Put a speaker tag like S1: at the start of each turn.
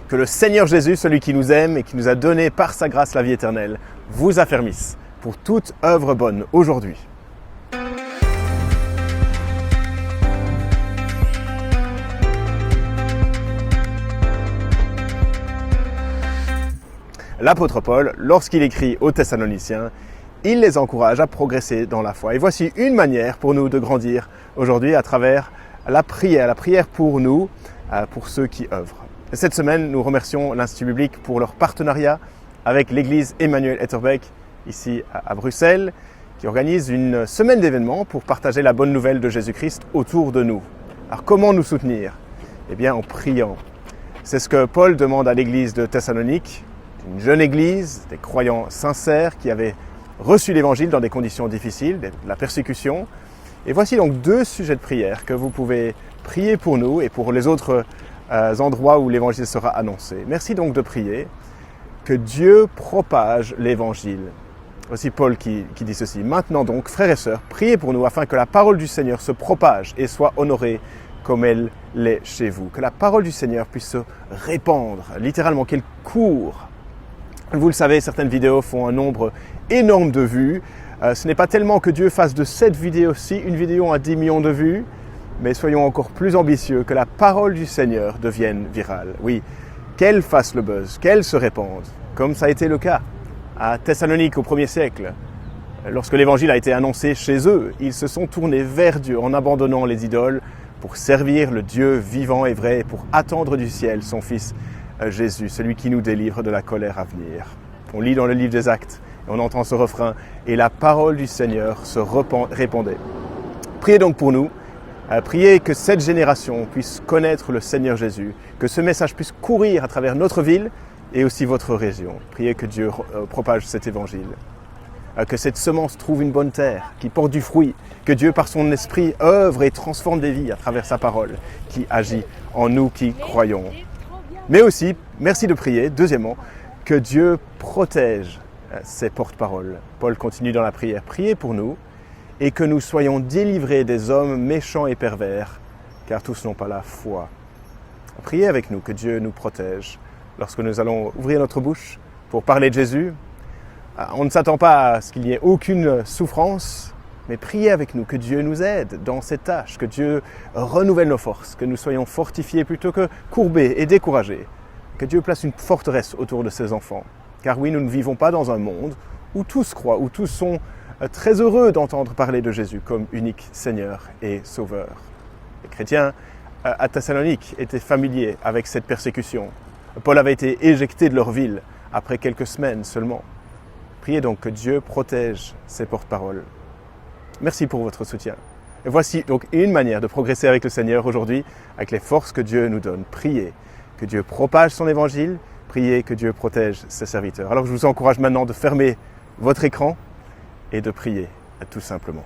S1: Que le Seigneur Jésus, celui qui nous aime et qui nous a donné par sa grâce la vie éternelle, vous affermisse pour toute œuvre bonne aujourd'hui. L'apôtre Paul, lorsqu'il écrit aux Thessaloniciens, il les encourage à progresser dans la foi. Et voici une manière pour nous de grandir aujourd'hui à travers la prière pour nous, pour ceux qui œuvrent. Cette semaine, nous remercions l'Institut biblique pour leur partenariat avec l'église Emmanuel Etterbeek, ici à Bruxelles, qui organise une semaine d'événements pour partager la bonne nouvelle de Jésus-Christ autour de nous. Alors comment nous soutenir? Eh bien en priant. C'est ce que Paul demande à l'église de Thessalonique, une jeune église, des croyants sincères qui avaient reçu l'évangile dans des conditions difficiles, de la persécution. Et voici donc 2 sujets de prière que vous pouvez prier pour nous et pour les autres endroits où l'évangile sera annoncé. Merci donc de prier que Dieu propage l'évangile. Voici Paul qui dit ceci. Maintenant donc, frères et sœurs, priez pour nous afin que la parole du Seigneur se propage et soit honorée comme elle l'est chez vous. Que la parole du Seigneur puisse se répandre, littéralement qu'elle court. Vous le savez, certaines vidéos font un nombre énorme de vues. Ce n'est pas tellement que Dieu fasse de cette vidéo-ci une vidéo à 10 millions de vues, mais soyons encore plus ambitieux, que la parole du Seigneur devienne virale. Oui, qu'elle fasse le buzz, qu'elle se répande, comme ça a été le cas à Thessalonique au 1er siècle. Lorsque l'évangile a été annoncé chez eux, ils se sont tournés vers Dieu en abandonnant les idoles pour servir le Dieu vivant et vrai et pour attendre du ciel son Fils Jésus, celui qui nous délivre de la colère à venir. On lit dans le livre des Actes, et on entend ce refrain, et la parole du Seigneur se répandait. Priez donc pour nous, priez que cette génération puisse connaître le Seigneur Jésus, que ce message puisse courir à travers notre ville et aussi votre région. Priez que Dieu propage cet évangile, que cette semence trouve une bonne terre, qui porte du fruit, que Dieu par son esprit œuvre et transforme des vies à travers sa parole, qui agit en nous qui croyons. Mais aussi, merci de prier, deuxièmement, que Dieu protège ses porte-paroles. Paul continue dans la prière, priez pour nous et que nous soyons délivrés des hommes méchants et pervers, car tous n'ont pas la foi. Priez avec nous que Dieu nous protège lorsque nous allons ouvrir notre bouche pour parler de Jésus. On ne s'attend pas à ce qu'il n'y ait aucune souffrance, mais priez avec nous que Dieu nous aide dans cette tâche, que Dieu renouvelle nos forces, que nous soyons fortifiés plutôt que courbés et découragés, que Dieu place une forteresse autour de ses enfants. Car oui, nous ne vivons pas dans un monde où tous croient, où tous sont très heureux d'entendre parler de Jésus comme unique Seigneur et Sauveur. Les chrétiens à Thessalonique étaient familiers avec cette persécution. Paul avait été éjecté de leur ville après quelques semaines seulement. Priez donc que Dieu protège ses porte-paroles. Merci pour votre soutien. Et voici donc une manière de progresser avec le Seigneur aujourd'hui, avec les forces que Dieu nous donne. Priez que Dieu propage son évangile, priez que Dieu protège ses serviteurs. Alors je vous encourage maintenant de fermer votre écran et de prier tout simplement.